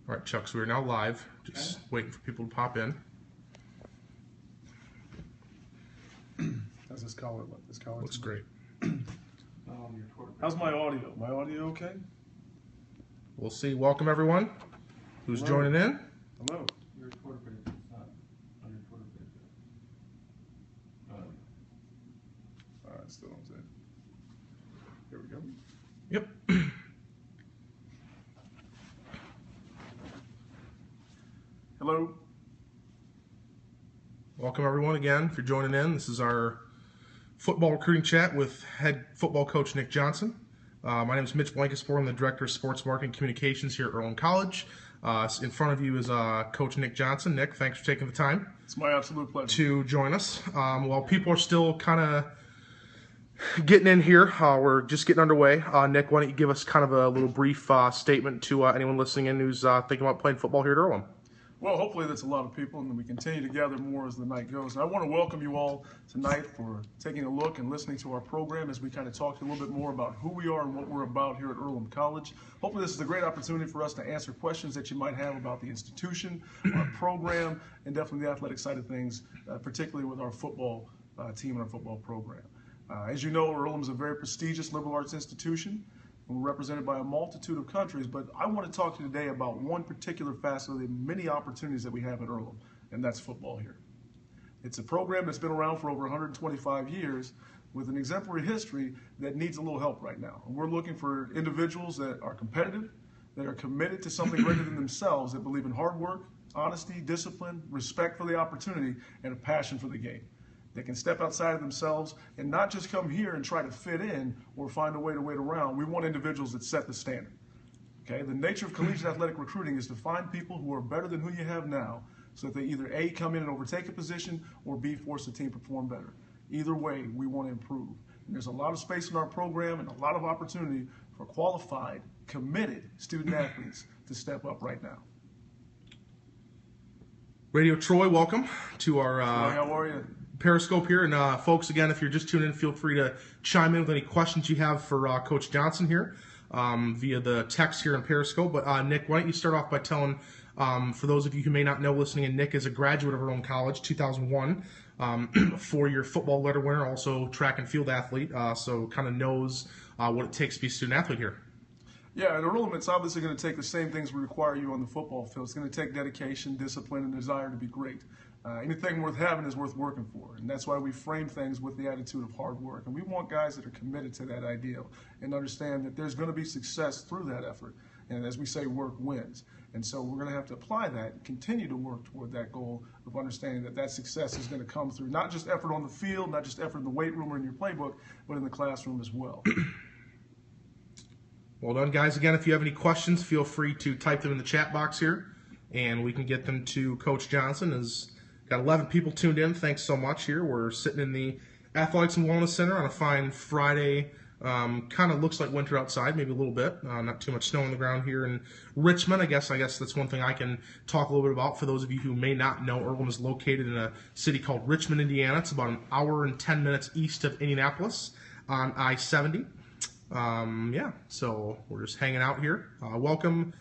All right, Chuck, so we're now live. Just waiting for people to pop in. How's this color look? This color looks great. How's my audio? My audio okay? We'll see. Welcome, everyone who's joining in. Hello. Your Twitter page is not on your Twitter page yet. All right, still don't say it. Here we go. Yep. Hello. Welcome, everyone, again, if you're joining in. This is our football recruiting chat with head football coach Nick Johnson. My name is Mitch Blankensport. I'm the Director of Sports Marketing Communications here at Earlham College. In front of you is Coach Nick Johnson. Nick, thanks for taking the time. It's my absolute pleasure. To join us. While people are still kind of getting in here, we're just getting underway. Nick, why don't you give us kind of a little brief statement to anyone listening in who's thinking about playing football here at Earlham? Well, hopefully that's a lot of people, and we continue to gather more as the night goes. And I want to welcome you all tonight for taking a look and listening to our program as we kind of talk a little bit more about who we are and what we're about here at Earlham College. Hopefully this is a great opportunity for us to answer questions that you might have about the institution, our program, and definitely the athletic side of things, particularly with our football team and our football program. As you know, Earlham is a very prestigious liberal arts institution. We're represented by a multitude of countries, but I want to talk to you today about one particular facet of the many opportunities that we have at Earlham, and that's football here. It's a program that's been around for over 125 years with an exemplary history that needs a little help right now. And we're looking for individuals that are competitive, that are committed to something greater than themselves, that believe in hard work, honesty, discipline, respect for the opportunity, and a passion for the game. They can step outside of themselves and not just come here and try to fit in or find a way to wait around. We want individuals that set the standard. Okay? The nature of collegiate athletic recruiting is to find people who are better than who you have now so that they either A, come in and overtake a position, or B, force the team to perform better. Either way, we want to improve. And there's a lot of space in our program and a lot of opportunity for qualified, committed student athletes to step up right now. Radio Troy, welcome to our How are you? Periscope here. And folks, again, if you're just tuning in, feel free to chime in with any questions you have for Coach Johnson here via the text here in Periscope. But Nick, why don't you start off by telling, for those of you who may not know listening, and Nick is a graduate of Earlham College, 2001, four-year football letter winner, also track and field athlete, so kind of knows what it takes to be a student athlete here. Yeah, at Earlham, it's obviously going to take the same things we require you on the football field. It's going to take dedication, discipline, and desire to be great. Anything worth having is worth working for, and that's why we frame things with the attitude of hard work. And we want guys that are committed to that ideal and understand that there's going to be success through that effort. And as we say, work wins. And so we're going to have to apply that and continue to work toward that goal of understanding that that success is going to come through not just effort on the field, not just effort in the weight room or in your playbook, but in the classroom as well. Well done, guys. Again, if you have any questions, feel free to type them in the chat box here, and we can get them to Coach Johnson. Has got 11 people tuned in. Thanks so much here. We're sitting in the Athletics and Wellness Center on a fine Friday. Kind of looks like winter outside, maybe a little bit. Not too much snow on the ground here in Richmond. I guess that's one thing I can talk a little bit about. For those of you who may not know, Earlham is located in a city called Richmond, Indiana. It's about an hour and 10 minutes east of Indianapolis on I-70. Yeah, so we're just hanging out here. Welcome,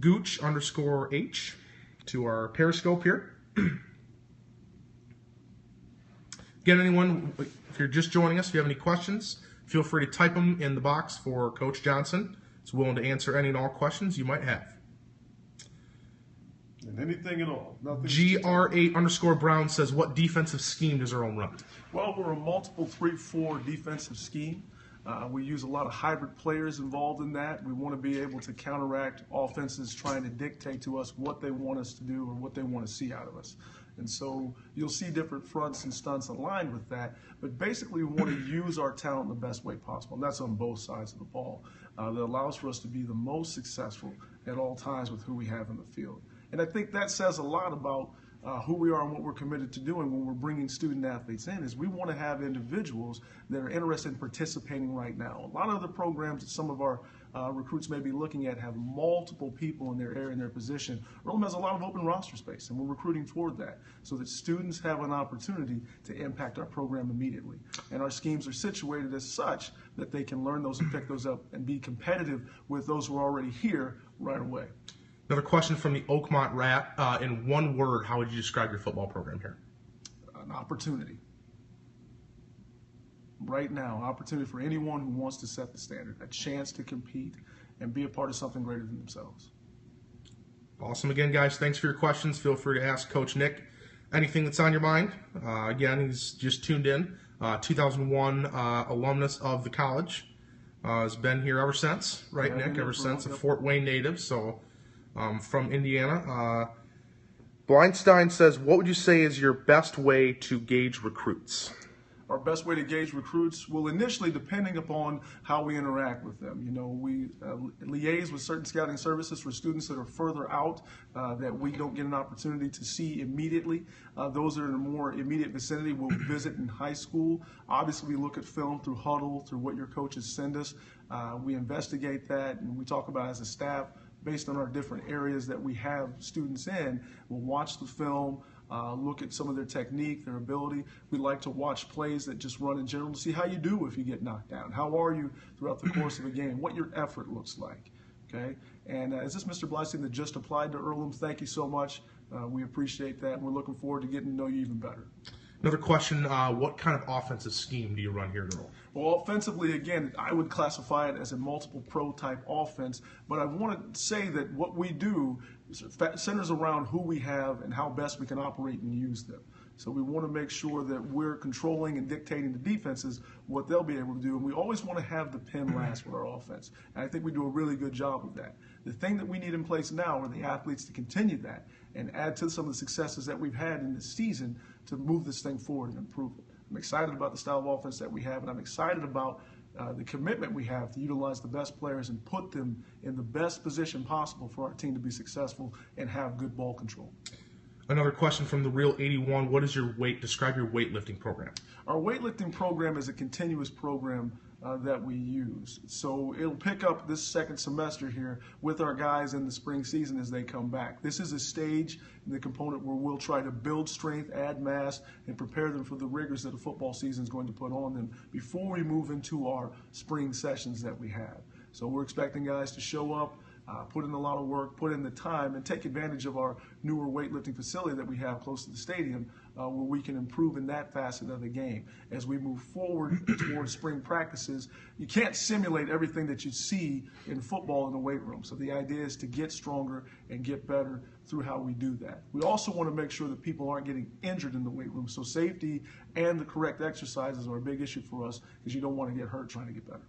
Gooch_H, to our Periscope here. Again, anyone, if you're just joining us, if you have any questions, feel free to type them in the box for Coach Johnson. He's willing to answer any and all questions you might have. And anything at all. GR8_Brown says, what defensive scheme does Earlham run? Well, we're a multiple 3-4 defensive scheme. We use a lot of hybrid players involved in that. We want to be able to counteract offenses trying to dictate to us what they want us to do or what they want to see out of us. And so you'll see different fronts and stunts aligned with that. But basically, we want to use our talent in the best way possible. And that's on both sides of the ball. That allows for us to be the most successful at all times with who we have in the field. And I think that says a lot about who we are and what we're committed to doing when we're bringing student athletes in, is we want to have individuals that are interested in participating right now. A lot of the programs that some of our recruits may be looking at have multiple people in their area and their position. Earlham has a lot of open roster space, and we're recruiting toward that so that students have an opportunity to impact our program immediately. And our schemes are situated as such that they can learn those and pick those up and be competitive with those who are already here right away. Another question from the Oakmont Rat. In one word, how would you describe your football program here? An opportunity. Right now, opportunity for anyone who wants to set the standard, a chance to compete and be a part of something greater than themselves. Awesome. Again, guys, thanks for your questions. Feel free to ask Coach Nick anything that's on your mind. Again, he's just tuned in. 2001 alumnus of the college. Has been here ever since, right, Yeah, Nick? Ever since. A yep. Fort Wayne native, so from Indiana. Blindstein says, what would you say is your best way to gauge recruits? Our best way to gauge recruits will initially, depending upon how we interact with them. You know, we liaise with certain scouting services for students that are further out that we don't get an opportunity to see immediately. Those that are in a more immediate vicinity will visit in high school. Obviously, we look at film through Huddle, through what your coaches send us. We investigate that, and we talk about as a staff, based on our different areas that we have students in. We'll watch the film, look at some of their technique, their ability. We like to watch plays that just run in general to see how you do if you get knocked down. How are you throughout the course of a game? What your effort looks like. Okay? And is this Mr. Blessing that just applied to Earlham? Thank you so much. We appreciate that, and we're looking forward to getting to know you even better. Another question, what kind of offensive scheme do you run here at Earl? Well, offensively, again, I would classify it as a multiple pro type offense, but I want to say that what we do centers around who we have and how best we can operate and use them. So we want to make sure that we're controlling and dictating the defenses what they'll be able to do, and we always want to have the pin last with our offense. And I think we do a really good job of that. The thing that we need in place now are the athletes to continue that and add to some of the successes that we've had in this season to move this thing forward and improve it. I'm excited about the style of offense that we have, and I'm excited about the commitment we have to utilize the best players and put them in the best position possible for our team to be successful and have good ball control. Another question from the Real 81. What is your weight? Describe your weightlifting program. Our weightlifting program is a continuous program that we use. So it'll pick up this second semester here with our guys in the spring season as they come back. This is a stage in the component where we'll try to build strength, add mass, and prepare them for the rigors that a football season is going to put on them before we move into our spring sessions that we have. So we're expecting guys to show up, put in a lot of work, put in the time, and take advantage of our newer weightlifting facility that we have close to the stadium where we can improve in that facet of the game. As we move forward towards spring practices, you can't simulate everything that you see in football in the weight room. So the idea is to get stronger and get better through how we do that. We also want to make sure that people aren't getting injured in the weight room. So safety and the correct exercises are a big issue for us because you don't want to get hurt trying to get better.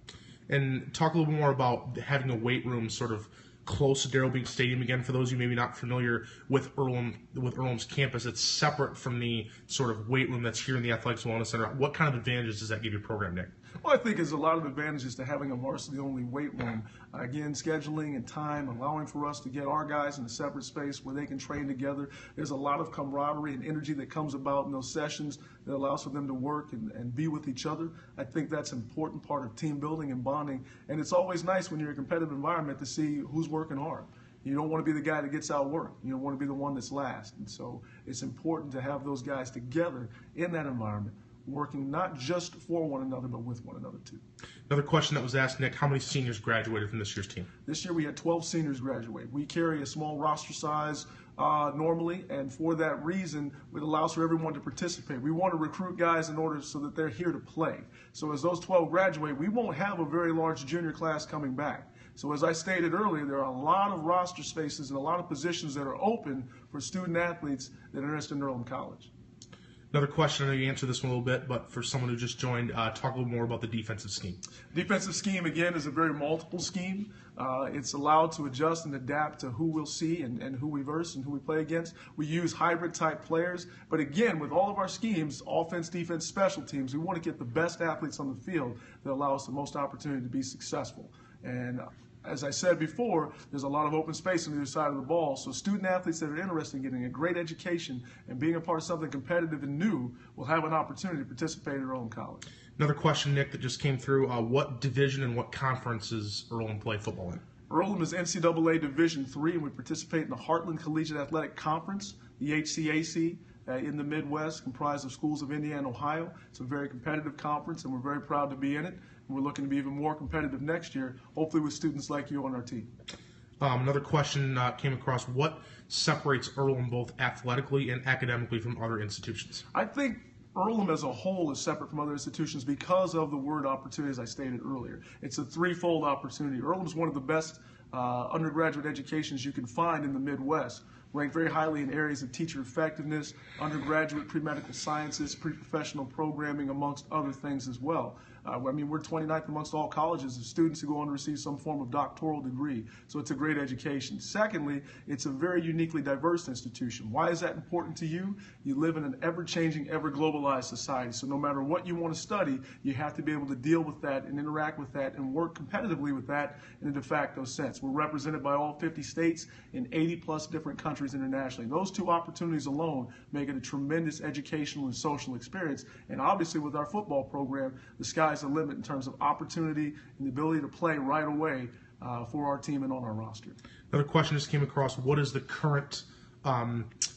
And talk a little bit more about having a weight room sort of close to Darrell Beach Stadium. Again, for those of you maybe not familiar with Earlham's campus, it's separate from the sort of weight room that's here in the Athletics and Wellness Center. What kind of advantages does that give your program, Nick? Well, I think there's a lot of advantages to having a varsity-only weight room. Again, scheduling and time, allowing for us to get our guys in a separate space where they can train together. There's a lot of camaraderie and energy that comes about in those sessions that allows for them to work and be with each other. I think that's an important part of team building and bonding. And it's always nice when you're in a competitive environment to see who's working hard. You don't want to be the guy that gets outworked. You don't want to be the one that's last. And so it's important to have those guys together in that environment, working not just for one another, but with one another too. Another question that was asked, Nick, how many seniors graduated from this year's team? This year we had 12 seniors graduate. We carry a small roster size normally, and for that reason, it allows for everyone to participate. We want to recruit guys in order so that they're here to play. So as those 12 graduate, we won't have a very large junior class coming back. So as I stated earlier, there are a lot of roster spaces and a lot of positions that are open for student athletes that are interested in Earlham College. Another question, I know you answered this one a little bit, but for someone who just joined, talk a little more about the defensive scheme. Defensive scheme, again, is a very multiple scheme. It's allowed to adjust and adapt to who we'll see and who we verse and who we play against. We use hybrid-type players. But again, with all of our schemes, offense, defense, special teams, we want to get the best athletes on the field that allow us the most opportunity to be successful. And as I said before, there's a lot of open space on the other side of the ball. So student athletes that are interested in getting a great education and being a part of something competitive and new will have an opportunity to participate at Earlham College. Another question, Nick, that just came through. What division and what conference is Earlham play football in? Earlham is NCAA Division III, and we participate in the Heartland Collegiate Athletic Conference, the HCAC. In the Midwest, comprised of schools of Indiana and Ohio. It's a very competitive conference, and we're very proud to be in it. And we're looking to be even more competitive next year, hopefully with students like you on our team. Another question came across: what separates Earlham both athletically and academically from other institutions? I think Earlham as a whole is separate from other institutions because of the word opportunity, as I stated earlier. It's a threefold opportunity. Earlham is one of the best undergraduate educations you can find in the Midwest, ranked very highly in areas of teacher effectiveness, undergraduate pre-medical sciences, pre-professional programming, amongst other things as well. We're 29th amongst all colleges of students who go on to receive some form of doctoral degree, so it's a great education. Secondly, it's a very uniquely diverse institution. Why is that important to you? You live in an ever-changing, ever-globalized society, so no matter what you want to study, you have to be able to deal with that and interact with that and work competitively with that in a de facto sense. We're represented by all 50 states in 80-plus different countries internationally. Those two opportunities alone make it a tremendous educational and social experience, and obviously with our football program, the sky's the limit in terms of opportunity and the ability to play right away for our team and on our roster. Another question just came across: what is the current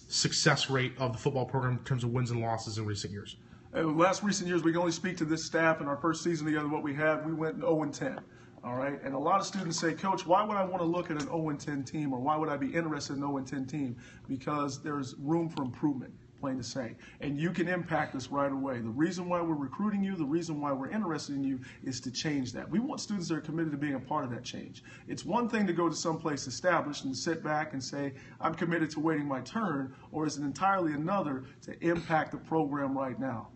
success rate of the football program in terms of wins and losses in recent years? Last recent years, we can only speak to this staff. In our first season together, what we had, we went 0-10. All right, and a lot of students say, Coach, why would I want to look at an 0-10 team, or why would I be interested in an 0-10 team? Because there's room for improvement, plain to say, and you can impact us right away. The reason why we're recruiting you, the reason why we're interested in you, is to change that. We want students that are committed to being a part of that change. It's one thing to go to someplace established and sit back and say, I'm committed to waiting my turn, or is it entirely another to impact the program right now?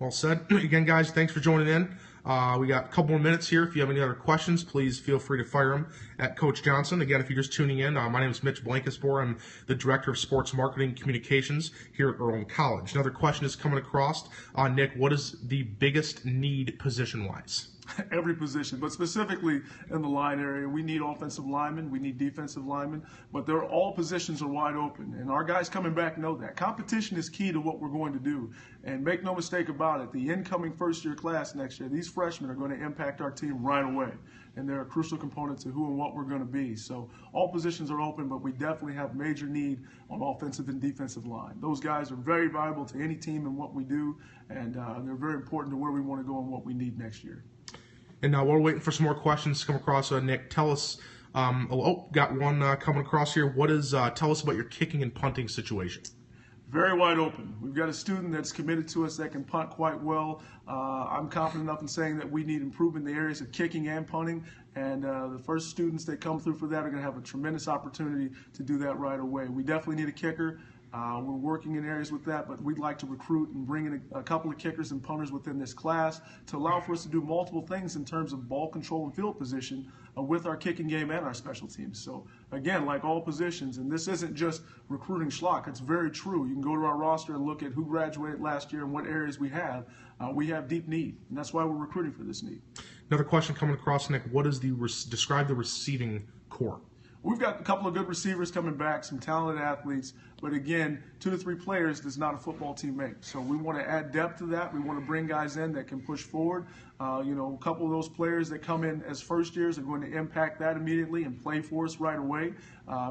Well said. Again, guys, thanks for joining in. We got a couple more minutes here. If you have any other questions, please feel free to fire them at Coach Johnson. Again, if you're just tuning in, my name is Mitch Blankenspore. I'm the Director of Sports Marketing and Communications here at Earlham College. Another question is coming across. Nick, what is the biggest need position-wise? Every position, but specifically in the line area, we need offensive linemen, we need defensive linemen, but all positions are wide open, and our guys coming back know that. Competition is key to what we're going to do, and make no mistake about it, the incoming first-year class next year, these freshmen are going to impact our team right away, and they're a crucial component to who and what we're going to be. So all positions are open, but we definitely have major need on offensive and defensive line. Those guys are very valuable to any team in what we do, and they're very important to where we want to go and what we need next year. And now we're waiting for some more questions to come across. Nick, tell us. Got one coming across here. Tell us about your kicking and punting situation? Very wide open. We've got a student that's committed to us that can punt quite well. I'm confident enough in saying that we need improvement in the areas of kicking and punting, and the first students that come through for that are going to have a tremendous opportunity to do that right away. We definitely need a kicker. We're working in areas with that, but we'd like to recruit and bring in a couple of kickers and punters within this class to allow for us to do multiple things in terms of ball control and field position with our kicking game and our special teams. So, again, like all positions, and this isn't just recruiting schlock, it's very true. You can go to our roster and look at who graduated last year and what areas we have. We have deep need, and that's why we're recruiting for this need. Another question coming across, Nick. What is describe the receiving core? We've got a couple of good receivers coming back, some talented athletes, but again, 2 to 3 players does not a football team make. So we want to add depth to that. We want to bring guys in that can push forward. A couple of those players that come in as first years are going to impact that immediately and play for us right away.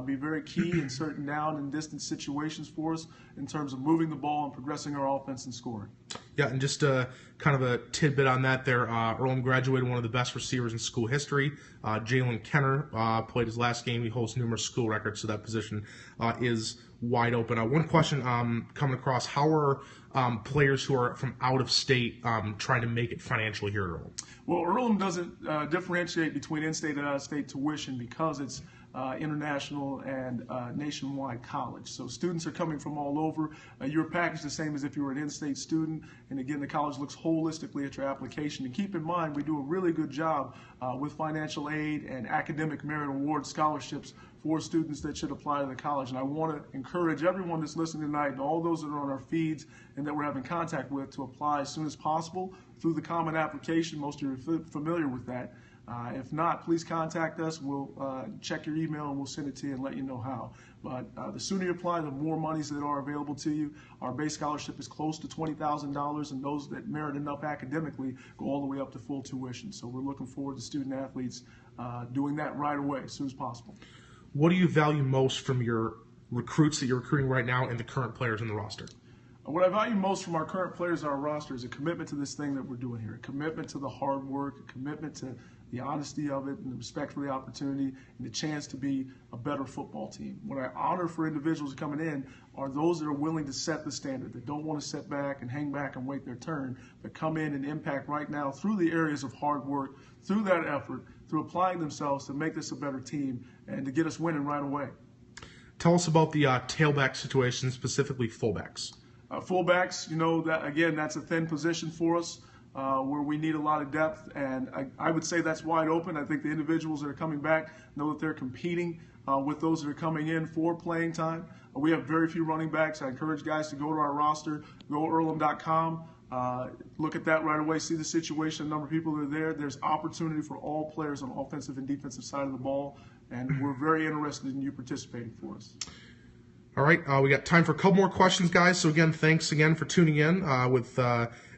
Be very key in certain down and distance situations for us in terms of moving the ball and progressing our offense and scoring. Yeah, and just kind of a tidbit on that there, Earlham graduated one of the best receivers in school history. Jalen Kenner played his last game. He holds numerous school records, so that position is wide open. One question coming across: how are players who are from out of state trying to make it financially here at Earlham? Well, Earlham doesn't differentiate between in-state and out-of-state tuition because it's international and nationwide college. So students are coming from all over. You're packaged the same as if you were an in-state student. And again, the college looks holistically at your application. And keep in mind, we do a really good job with financial aid and academic merit award scholarships for students that should apply to the college. And I want to encourage everyone that's listening tonight and all those that are on our feeds and that we're having contact with to apply as soon as possible through the common application. Most of you are familiar with that. If not, please contact us. We'll check your email and we'll send it to you and let you know how. But the sooner you apply, the more monies that are available to you. Our base scholarship is close to $20,000, and those that merit enough academically go all the way up to full tuition. So we're looking forward to student athletes doing that right away as soon as possible. What do you value most from your recruits that you're recruiting right now and the current players in the roster? What I value most from our current players on our roster is a commitment to this thing that we're doing here, a commitment to the hard work, a commitment to the honesty of it, and the respect for the opportunity, and the chance to be a better football team. What I honor for individuals coming in are those that are willing to set the standard, that don't want to sit back and hang back and wait their turn, but come in and impact right now through the areas of hard work, through that effort, through applying themselves to make this a better team and to get us winning right away. Tell us about the tailback situation, specifically fullbacks. Fullbacks, that again, that's a thin position for us where we need a lot of depth, and I would say that's wide open. I think the individuals that are coming back know that they're competing with those that are coming in for playing time. We have very few running backs. I encourage guys to go to our roster, go to Earlham.com, look at that right away, see the situation, the number of people that are there. There's opportunity for all players on the offensive and defensive side of the ball, and we're very interested in you participating for us. All right, we got time for a couple more questions, guys. So again, thanks again for tuning in with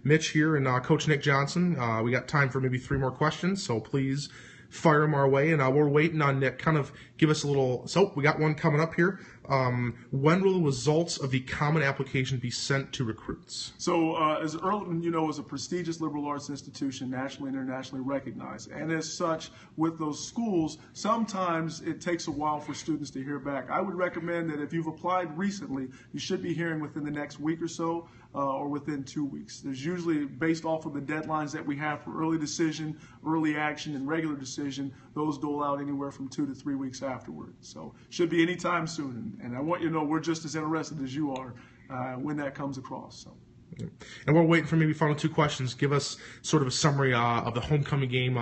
Mitch here and Coach Nick Johnson. We got time for maybe 3 more questions, so please fire them our way. And we're waiting on Nick. Kind of give us a little. So we got one coming up here. When will the results of the common application be sent to recruits? So as Earlham, is a prestigious liberal arts institution, nationally and internationally recognized. And as such, with those schools, sometimes it takes a while for students to hear back. I would recommend that if you've applied recently, you should be hearing within the next week or so or within 2 weeks. There's usually, based off of the deadlines that we have for early decision, early action, and regular decision, those dole out anywhere from 2 to 3 weeks afterward. So should be any time soon. And I want you to know we're just as interested as you are when that comes across. So. And we're waiting for maybe final 2 questions. Give us sort of a summary of the homecoming game.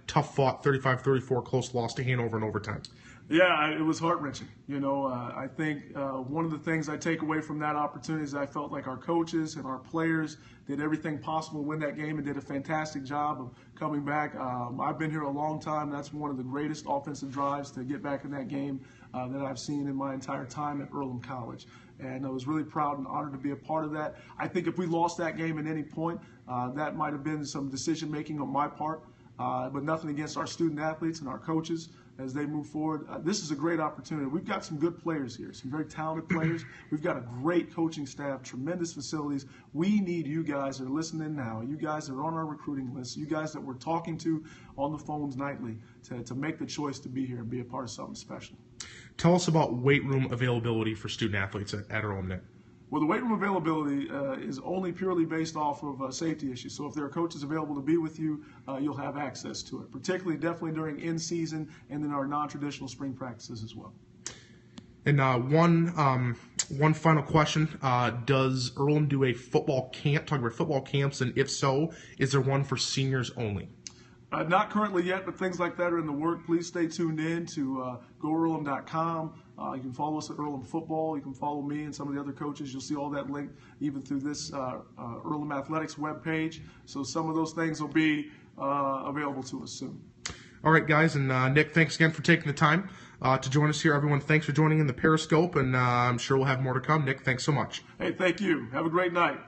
Tough fought, 35-34, close loss to Hanover in overtime. Yeah, it was heart-wrenching. I think one of the things I take away from that opportunity is I felt like our coaches and our players did everything possible to win that game and did a fantastic job of coming back. I've been here a long time. That's one of the greatest offensive drives to get back in that game that I've seen in my entire time at Earlham College. And I was really proud and honored to be a part of that. I think if we lost that game at any point, that might have been some decision-making on my part. But nothing against our student athletes and our coaches as they move forward. This is a great opportunity. We've got some good players here, some very talented players. We've got a great coaching staff, tremendous facilities. We need you guys that are listening now, you guys that are on our recruiting list, you guys that we're talking to on the phones nightly to make the choice to be here and be a part of something special. Tell us about weight room availability for student athletes at Earlham, Nick. Well, the weight room availability is only purely based off of safety issues. So if there are coaches available to be with you, you'll have access to it, particularly definitely during in-season and then our non-traditional spring practices as well. And one final question. Does Earlham do a football camp, talk about football camps, and if so, is there one for seniors only? Not currently yet, but things like that are in the work. Please stay tuned in to GoEarlham.com. You can follow us at Earlham Football. You can follow me and some of the other coaches. You'll see all that linked even through this Earlham Athletics webpage. So some of those things will be available to us soon. All right, guys, and Nick, thanks again for taking the time to join us here. Everyone, thanks for joining in the Periscope, and I'm sure we'll have more to come. Nick, thanks so much. Hey, thank you. Have a great night.